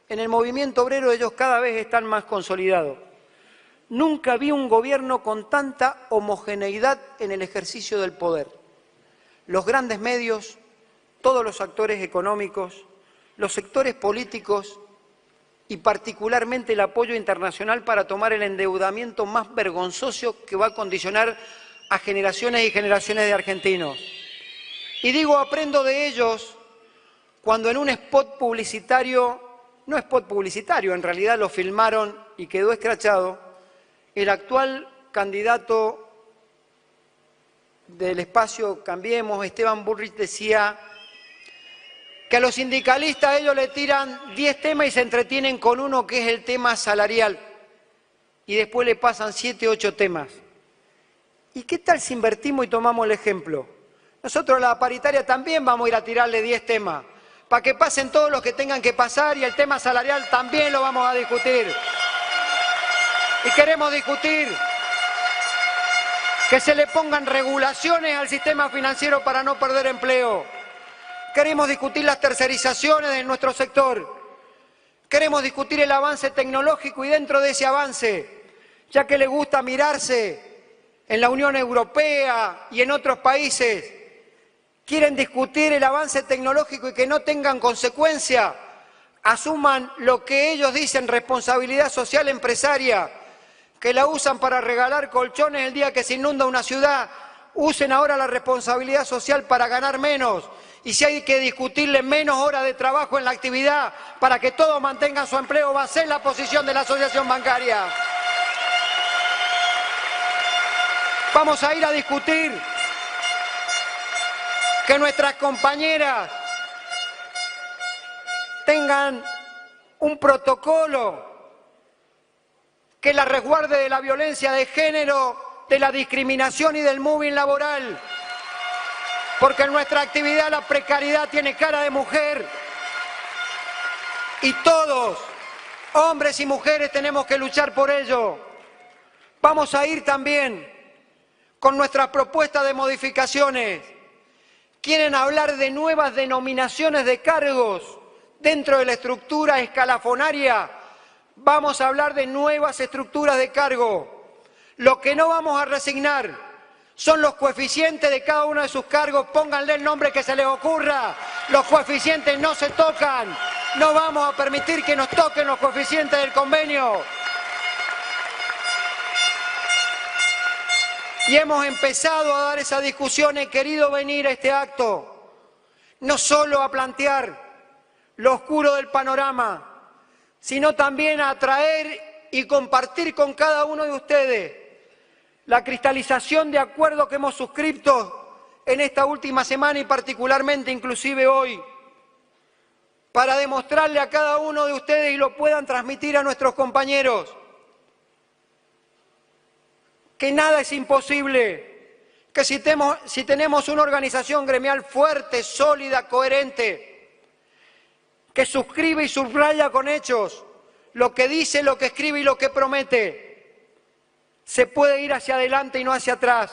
[SPEAKER 1] en el movimiento obrero ellos cada vez están más consolidados. Nunca vi un gobierno con tanta homogeneidad en el ejercicio del poder. Los grandes medios, todos los actores económicos, los sectores políticos y particularmente el apoyo internacional para tomar el endeudamiento más vergonzoso que va a condicionar a generaciones y generaciones de argentinos. Y digo, aprendo de ellos cuando en un spot publicitario, no spot publicitario, en realidad lo filmaron y quedó escrachado, el actual candidato del espacio Cambiemos, Esteban Bullrich, decía que a los sindicalistas ellos le tiran 10 temas y se entretienen con uno que es el tema salarial y después le pasan 7, 8 temas. ¿Y qué tal si invertimos y tomamos el ejemplo? Nosotros a la paritaria también vamos a ir a tirarle 10 temas para que pasen todos los que tengan que pasar y el tema salarial también lo vamos a discutir. Y queremos discutir que se le pongan regulaciones al sistema financiero para no perder empleo. Queremos discutir las tercerizaciones de nuestro sector. Queremos discutir el avance tecnológico y dentro de ese avance, ya que le gusta mirarse en la Unión Europea y en otros países, quieren discutir el avance tecnológico y que no tengan consecuencia, asuman lo que ellos dicen responsabilidad social empresaria, que la usan para regalar colchones el día que se inunda una ciudad, usen ahora la responsabilidad social para ganar menos. Y si hay que discutirle menos horas de trabajo en la actividad para que todos mantengan su empleo, va a ser la posición de la asociación bancaria. Vamos a ir a discutir que nuestras compañeras tengan un protocolo que las resguarde de la violencia de género, de la discriminación y del mobbing laboral. Porque en nuestra actividad la precariedad tiene cara de mujer y todos, hombres y mujeres, tenemos que luchar por ello. Vamos a ir también con nuestras propuestas de modificaciones. Quieren hablar de nuevas denominaciones de cargos dentro de la estructura escalafonaria. Vamos a hablar de nuevas estructuras de cargo. Lo que no vamos a resignar son los coeficientes de cada uno de sus cargos, pónganle el nombre que se les ocurra, los coeficientes no se tocan, no vamos a permitir que nos toquen los coeficientes del convenio. Y hemos empezado a dar esa discusión, he querido venir a este acto, no solo a plantear lo oscuro del panorama, sino también a traer y compartir con cada uno de ustedes la cristalización de acuerdos que hemos suscrito en esta última semana y particularmente inclusive hoy, para demostrarle a cada uno de ustedes y lo puedan transmitir a nuestros compañeros, que nada es imposible, que si tenemos una organización gremial fuerte, sólida, coherente, que suscribe y subraya con hechos lo que dice, lo que escribe y lo que promete, se puede ir hacia adelante y no hacia atrás.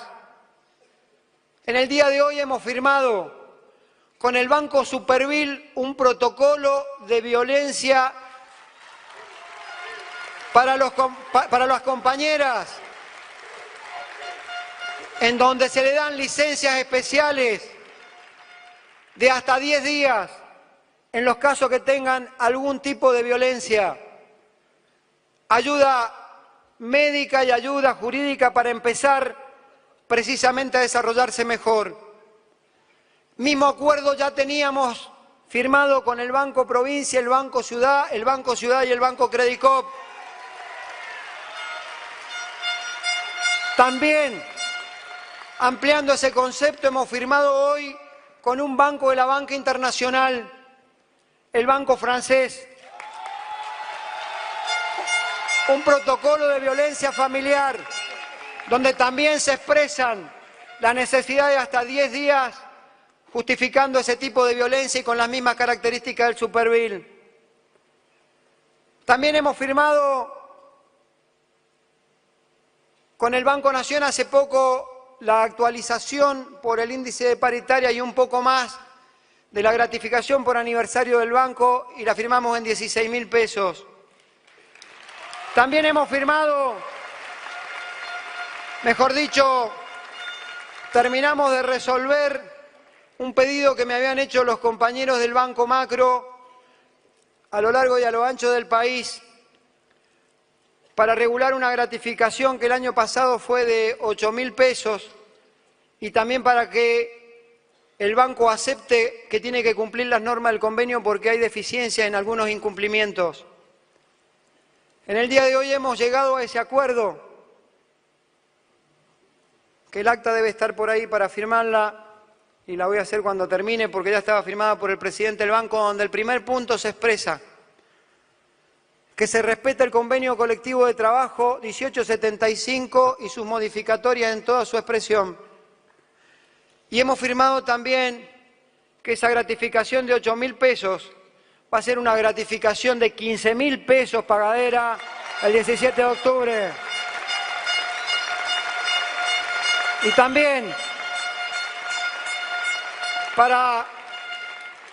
[SPEAKER 1] En el día de hoy hemos firmado con el Banco Superville un protocolo de violencia para las compañeras, en donde se le dan licencias especiales de hasta 10 días en los casos que tengan algún tipo de violencia, ayuda médica y ayuda jurídica para empezar precisamente a desarrollarse mejor. Mismo acuerdo ya teníamos firmado con el Banco Provincia, el Banco Ciudad y el Banco Credicop. También, ampliando ese concepto, hemos firmado hoy con un banco de la banca internacional, el Banco Francés, un protocolo de violencia familiar, donde también se expresan la necesidad de hasta 10 días justificando ese tipo de violencia y con las mismas características del Superville. También hemos firmado con el Banco Nación hace poco la actualización por el índice de paritaria y un poco más de la gratificación por aniversario del banco y la firmamos en 16.000 pesos. También hemos firmado, mejor dicho, terminamos de resolver un pedido que me habían hecho los compañeros del Banco Macro a lo largo y a lo ancho del país para regular una gratificación que el año pasado fue de 8.000 pesos y también para que el banco acepte que tiene que cumplir las normas del convenio porque hay deficiencia en algunos incumplimientos. En el día de hoy hemos llegado a ese acuerdo, que el acta debe estar por ahí para firmarla y la voy a hacer cuando termine porque ya estaba firmada por el presidente del banco, donde el primer punto se expresa que se respeta el convenio colectivo de trabajo 1875 y sus modificatorias en toda su expresión. Y hemos firmado también que esa gratificación de 8.000 pesos va a ser una gratificación de 15.000 pesos pagadera el 17 de octubre. Y también para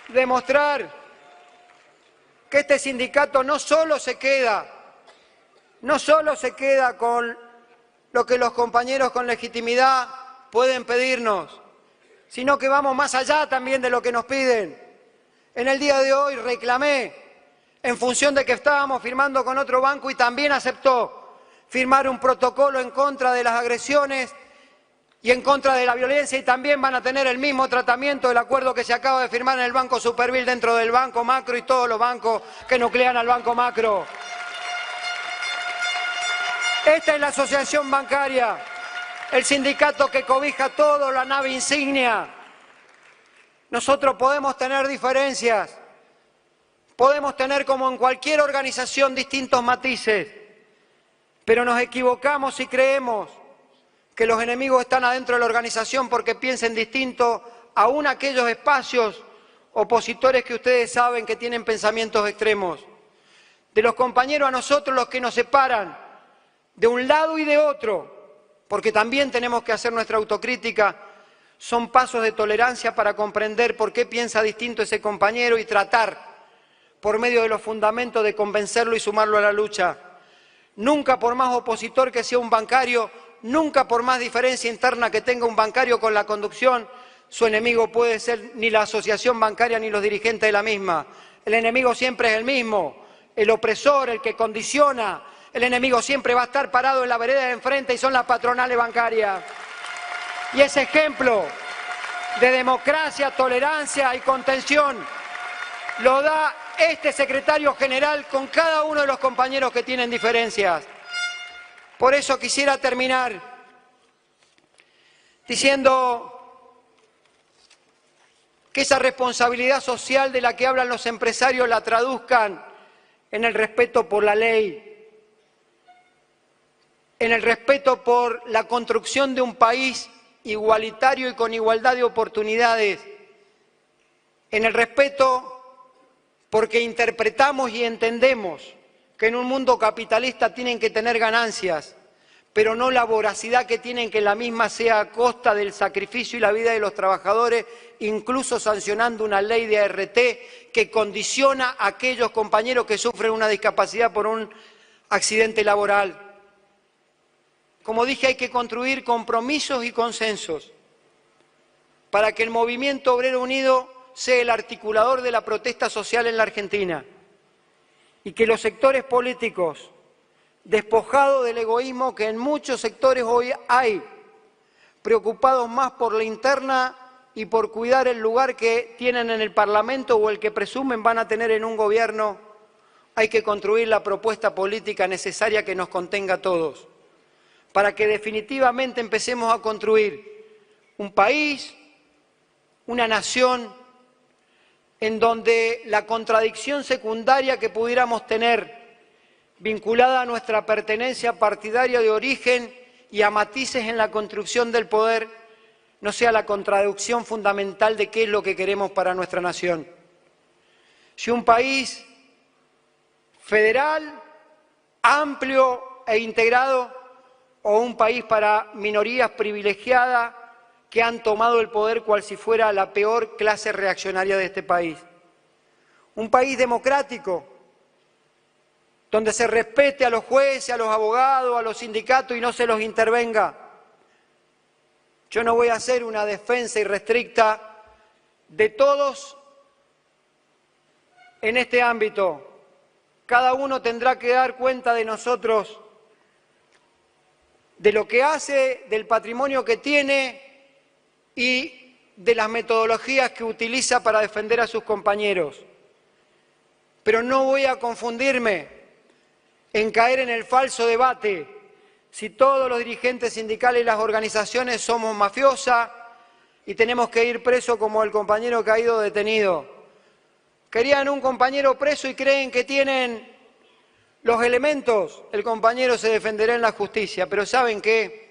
[SPEAKER 1] demostrar que este sindicato no solo se queda con lo que los compañeros con legitimidad pueden pedirnos, sino que vamos más allá también de lo que nos piden. En el día de hoy reclamé, en función de que estábamos firmando con otro banco y también aceptó firmar un protocolo en contra de las agresiones y en contra de la violencia, y también van a tener el mismo tratamiento del acuerdo que se acaba de firmar en el Banco Superville dentro del Banco Macro y todos los bancos que nuclean al Banco Macro. Esta es la asociación bancaria, el sindicato que cobija todo, la nave insignia. Nosotros podemos tener diferencias, podemos tener como en cualquier organización distintos matices, pero nos equivocamos si creemos que los enemigos están adentro de la organización porque piensen distinto, aún aquellos espacios opositores que ustedes saben que tienen pensamientos extremos. De los compañeros a nosotros los que nos separan de un lado y de otro, porque también tenemos que hacer nuestra autocrítica, son pasos de tolerancia para comprender por qué piensa distinto ese compañero y tratar, por medio de los fundamentos, de convencerlo y sumarlo a la lucha. Nunca por más opositor que sea un bancario, nunca por más diferencia interna que tenga un bancario con la conducción, su enemigo puede ser ni la asociación bancaria ni los dirigentes de la misma. El enemigo siempre es el mismo, el opresor, el que condiciona. El enemigo siempre va a estar parado en la vereda de enfrente y son las patronales bancarias. Y ese ejemplo de democracia, tolerancia y contención lo da este secretario general con cada uno de los compañeros que tienen diferencias. Por eso quisiera terminar diciendo que esa responsabilidad social de la que hablan los empresarios la traduzcan en el respeto por la ley, en el respeto por la construcción de un país igualitario y con igualdad de oportunidades, en el respeto porque interpretamos y entendemos que en un mundo capitalista tienen que tener ganancias, pero no la voracidad que tienen, que la misma sea a costa del sacrificio y la vida de los trabajadores, incluso sancionando una ley de ART que condiciona a aquellos compañeros que sufren una discapacidad por un accidente laboral. Como dije, hay que construir compromisos y consensos para que el Movimiento Obrero Unido sea el articulador de la protesta social en la Argentina y que los sectores políticos, despojados del egoísmo que en muchos sectores hoy hay, preocupados más por la interna y por cuidar el lugar que tienen en el Parlamento o el que presumen van a tener en un gobierno, hay que construir la propuesta política necesaria que nos contenga a todos, para que definitivamente empecemos a construir un país, una nación, en donde la contradicción secundaria que pudiéramos tener vinculada a nuestra pertenencia partidaria de origen y a matices en la construcción del poder no sea la contradicción fundamental de qué es lo que queremos para nuestra nación. Si un país federal, amplio e integrado, o un país para minorías privilegiadas que han tomado el poder cual si fuera la peor clase reaccionaria de este país. Un país democrático, donde se respete a los jueces, a los abogados, a los sindicatos y no se los intervenga. Yo no voy a hacer una defensa irrestricta de todos en este ámbito. Cada uno tendrá que dar cuenta de nosotros, de lo que hace, del patrimonio que tiene y de las metodologías que utiliza para defender a sus compañeros. Pero no voy a confundirme en caer en el falso debate si todos los dirigentes sindicales y las organizaciones somos mafiosas y tenemos que ir presos como el compañero que ha ido detenido. Querían un compañero preso y creen que tienen los elementos, el compañero se defenderá en la justicia, pero ¿saben qué?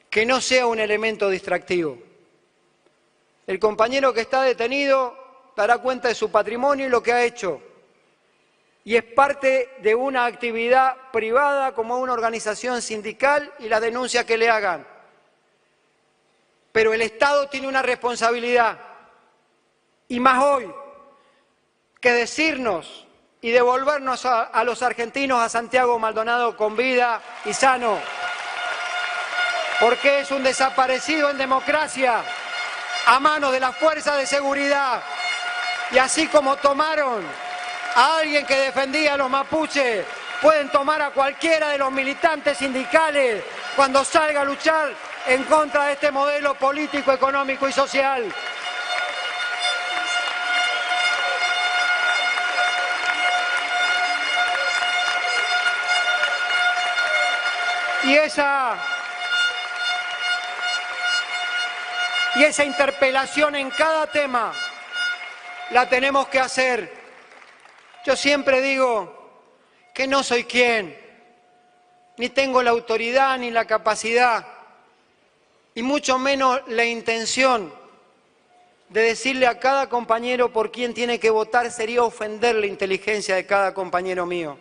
[SPEAKER 1] Que no sea un elemento distractivo. El compañero que está detenido dará cuenta de su patrimonio y lo que ha hecho. Y es parte de una actividad privada como una organización sindical y las denuncias que le hagan. Pero el Estado tiene una responsabilidad, y más hoy, que decirnos y devolvernos a los argentinos a Santiago Maldonado con vida y sano, porque es un desaparecido en democracia a manos de las fuerzas de seguridad. Y así como tomaron a alguien que defendía a los mapuches, pueden tomar a cualquiera de los militantes sindicales cuando salga a luchar en contra de este modelo político, económico y social. Y esa interpelación en cada tema la tenemos que hacer. Yo siempre digo que no soy quien, ni tengo la autoridad ni la capacidad, y mucho menos la intención de decirle a cada compañero por quién tiene que votar. Sería ofender la inteligencia de cada compañero mío.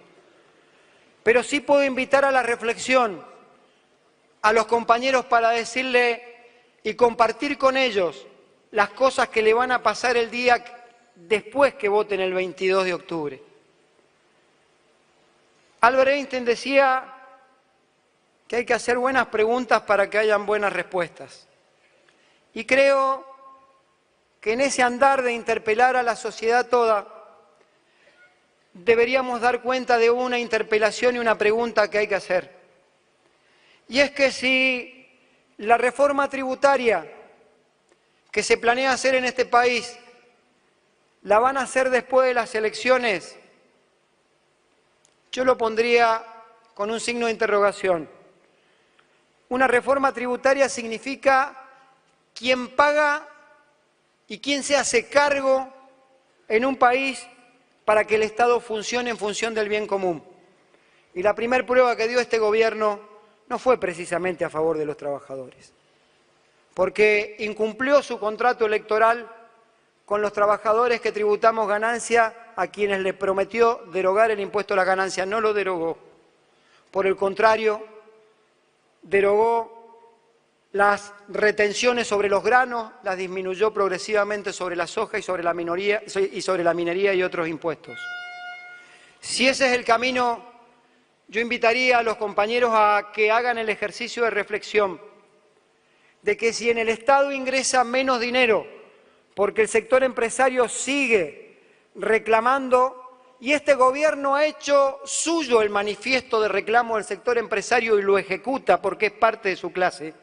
[SPEAKER 1] Pero sí puedo invitar a la reflexión a los compañeros para decirle y compartir con ellos las cosas que le van a pasar el día después que voten el 22 de octubre. Albert Einstein decía que hay que hacer buenas preguntas para que hayan buenas respuestas. Y creo que en ese andar de interpelar a la sociedad toda, deberíamos dar cuenta de una interpelación y una pregunta que hay que hacer. Y es que si la reforma tributaria que se planea hacer en este país la van a hacer después de las elecciones, yo lo pondría con un signo de interrogación. Una reforma tributaria significa quién paga y quién se hace cargo en un país para que el Estado funcione en función del bien común. Y la primera prueba que dio este gobierno no fue precisamente a favor de los trabajadores, porque incumplió su contrato electoral con los trabajadores que tributamos ganancia a quienes le prometió derogar el impuesto a la ganancia. No lo derogó. Por el contrario, derogó las retenciones sobre los granos, las disminuyó progresivamente sobre la soja y sobre la minería y otros impuestos. Si ese es el camino, yo invitaría a los compañeros a que hagan el ejercicio de reflexión de que si en el Estado ingresa menos dinero, porque el sector empresario sigue reclamando, y este gobierno ha hecho suyo el manifiesto de reclamo del sector empresario y lo ejecuta porque es parte de su clase,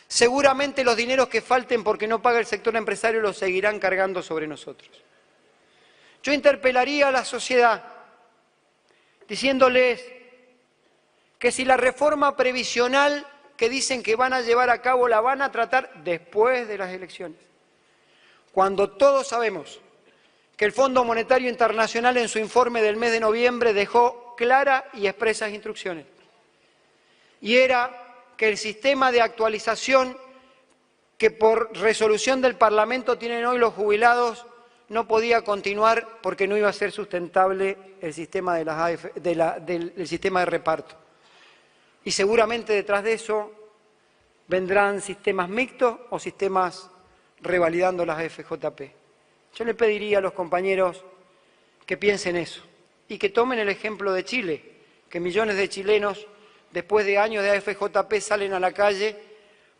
[SPEAKER 1] seguramente los dineros que falten porque no paga el sector empresario los seguirán cargando sobre nosotros. Yo interpelaría a la sociedad diciéndoles que si la reforma previsional que dicen que van a llevar a cabo la van a tratar después de las elecciones, cuando todos sabemos que el Fondo Monetario Internacional en su informe del mes de noviembre dejó claras y expresas instrucciones, y era que el sistema de actualización que por resolución del Parlamento tienen hoy los jubilados no podía continuar porque no iba a ser sustentable el sistema de las del sistema de reparto. Y seguramente detrás de eso vendrán sistemas mixtos o sistemas revalidando las AFJP. Yo le pediría a los compañeros que piensen eso y que tomen el ejemplo de Chile, que millones de chilenos después de años de AFJP salen a la calle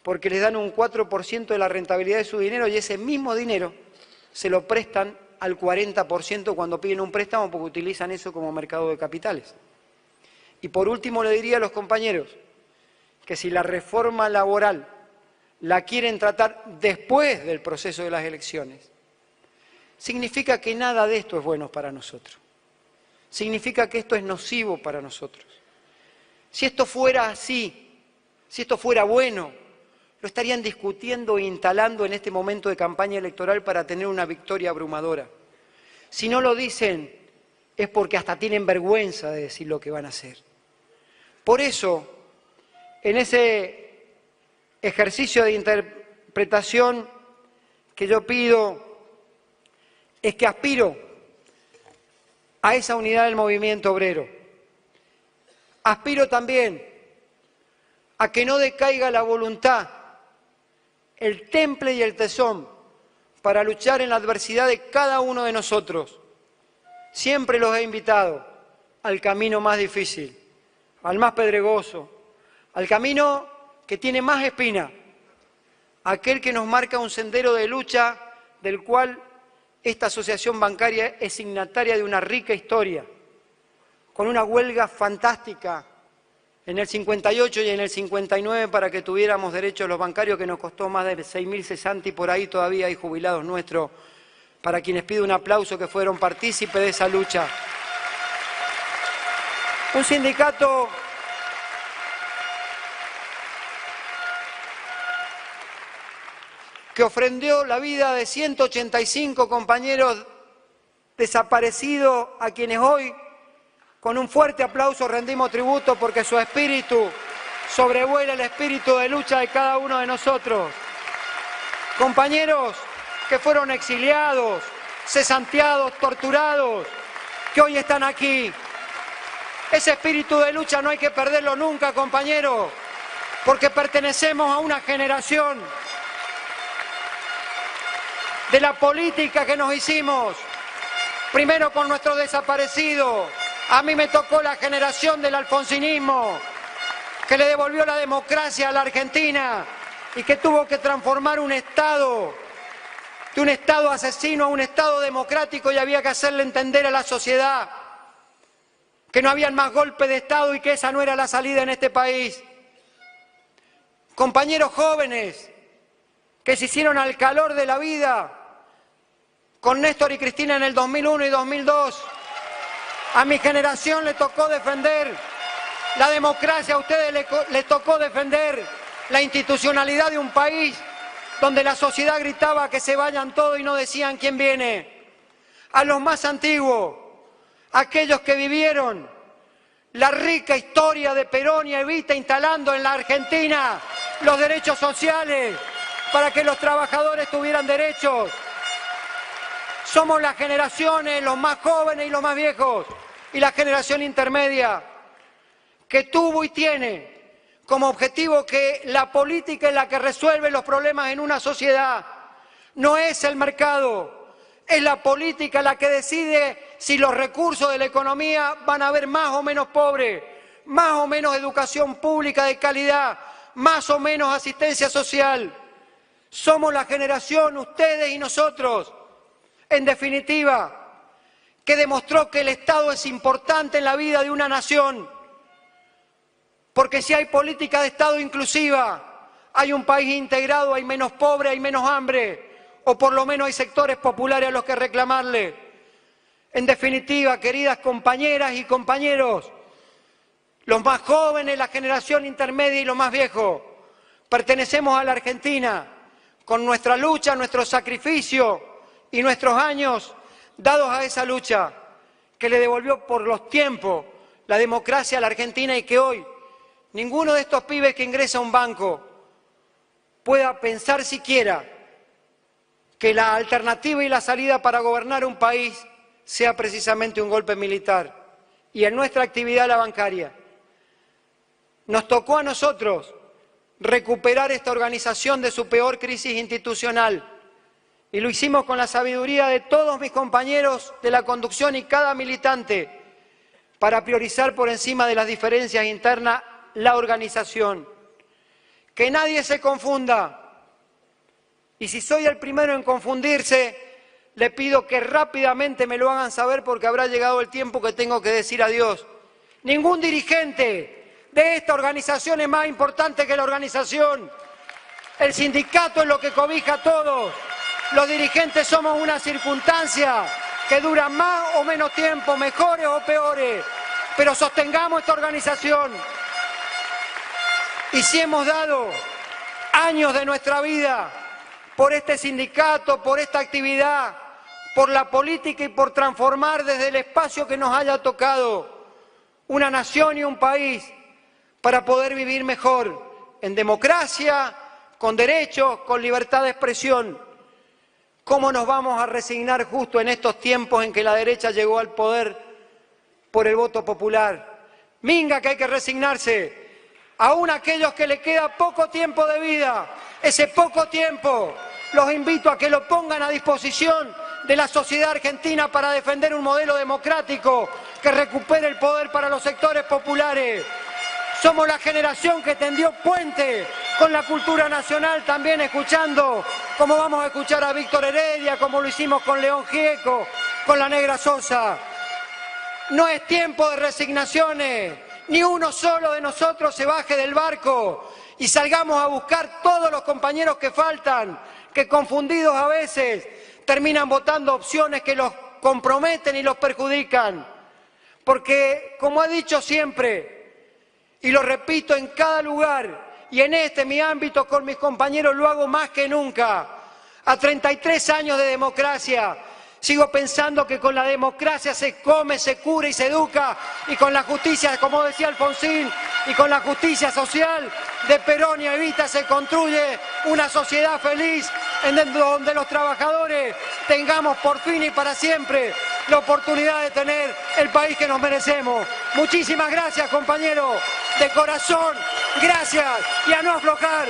[SPEAKER 1] porque les dan un 4% de la rentabilidad de su dinero y ese mismo dinero se lo prestan al 40% cuando piden un préstamo porque utilizan eso como mercado de capitales. Y por último le diría a los compañeros que si la reforma laboral la quieren tratar después del proceso de las elecciones, significa que nada de esto es bueno para nosotros. Significa que esto es nocivo para nosotros. Si esto fuera así, si esto fuera bueno, lo estarían discutiendo e instalando en este momento de campaña electoral para tener una victoria abrumadora. Si no lo dicen, es porque hasta tienen vergüenza de decir lo que van a hacer. Por eso, en ese ejercicio de interpretación que yo pido, es que aspiro a esa unidad del movimiento obrero. Aspiro también a que no decaiga la voluntad, el temple y el tesón para luchar en la adversidad de cada uno de nosotros. Siempre los he invitado al camino más difícil, al más pedregoso, al camino que tiene más espina, aquel que nos marca un sendero de lucha del cual esta asociación bancaria es signataria de una rica historia, con una huelga fantástica en el 58 y en el 59 para que tuviéramos derechos los bancarios, que nos costó más de 6.000 cesantes y por ahí todavía hay jubilados nuestros, para quienes pido un aplauso que fueron partícipes de esa lucha. Un sindicato que ofrendió la vida de 185 compañeros desaparecidos a quienes hoy, con un fuerte aplauso, rendimos tributo porque su espíritu sobrevuela el espíritu de lucha de cada uno de nosotros. Compañeros que fueron exiliados, cesanteados, torturados, que hoy están aquí. Ese espíritu de lucha no hay que perderlo nunca, compañeros, porque pertenecemos a una generación de la política que nos hicimos, primero con nuestros desaparecidos. A mí me tocó la generación del alfonsinismo, que le devolvió la democracia a la Argentina y que tuvo que transformar un Estado, de un Estado asesino a un Estado democrático, y había que hacerle entender a la sociedad que no había más golpes de Estado y que esa no era la salida en este país. Compañeros jóvenes que se hicieron al calor de la vida con Néstor y Cristina en el 2001 y 2002. A mi generación le tocó defender la democracia, a ustedes les tocó defender la institucionalidad de un país donde la sociedad gritaba que se vayan todos y no decían quién viene. A los más antiguos, aquellos que vivieron la rica historia de Perón y Evita instalando en la Argentina los derechos sociales para que los trabajadores tuvieran derechos. Somos las generaciones, los más jóvenes y los más viejos, y la generación intermedia, que tuvo y tiene como objetivo que la política es la que resuelve los problemas en una sociedad. No es el mercado, es la política la que decide si los recursos de la economía van a haber más o menos pobres, más o menos educación pública de calidad, más o menos asistencia social. Somos la generación, ustedes y nosotros, en definitiva, que demostró que el Estado es importante en la vida de una nación. Porque si hay política de Estado inclusiva, hay un país integrado, hay menos pobres, hay menos hambre, o por lo menos hay sectores populares a los que reclamarle. En definitiva, queridas compañeras y compañeros, los más jóvenes, la generación intermedia y los más viejos, pertenecemos a la Argentina con nuestra lucha, nuestro sacrificio y nuestros años dados a esa lucha que le devolvió por los tiempos la democracia a la Argentina y que hoy ninguno de estos pibes que ingresa a un banco pueda pensar siquiera que la alternativa y la salida para gobernar un país sea precisamente un golpe militar. Y en nuestra actividad la bancaria nos tocó a nosotros recuperar esta organización de su peor crisis institucional y lo hicimos con la sabiduría de todos mis compañeros de la conducción y cada militante para priorizar por encima de las diferencias internas la organización. Que nadie se confunda. Y si soy el primero en confundirse, le pido que rápidamente me lo hagan saber porque habrá llegado el tiempo que tengo que decir adiós. Ningún dirigente de esta organización es más importante que la organización. El sindicato es lo que cobija a todos. Los dirigentes somos una circunstancia que dura más o menos tiempo, mejores o peores, pero sostengamos esta organización. Y si hemos dado años de nuestra vida por este sindicato, por esta actividad, por la política y por transformar desde el espacio que nos haya tocado una nación y un país para poder vivir mejor, en democracia, con derechos, con libertad de expresión. ¿Cómo nos vamos a resignar justo en estos tiempos en que la derecha llegó al poder por el voto popular? Minga que hay que resignarse. Aún aquellos que le queda poco tiempo de vida, ese poco tiempo, los invito a que lo pongan a disposición de la sociedad argentina para defender un modelo democrático que recupere el poder para los sectores populares. Somos la generación que tendió puente con la cultura nacional, también escuchando, como vamos a escuchar a Víctor Heredia, como lo hicimos con León Gieco, con la Negra Sosa. No es tiempo de resignaciones. Ni uno solo de nosotros se baje del barco y salgamos a buscar todos los compañeros que faltan, que confundidos a veces terminan votando opciones que los comprometen y los perjudican. Porque, como he dicho siempre, y lo repito en cada lugar, y en mi ámbito con mis compañeros lo hago más que nunca, a 33 años de democracia, sigo pensando que con la democracia se come, se cura y se educa, y con la justicia, como decía Alfonsín, y con la justicia social de Perón y Evita se construye una sociedad feliz en donde los trabajadores tengamos por fin y para siempre la oportunidad de tener el país que nos merecemos. Muchísimas gracias, compañeros, de corazón, gracias y a no aflojar.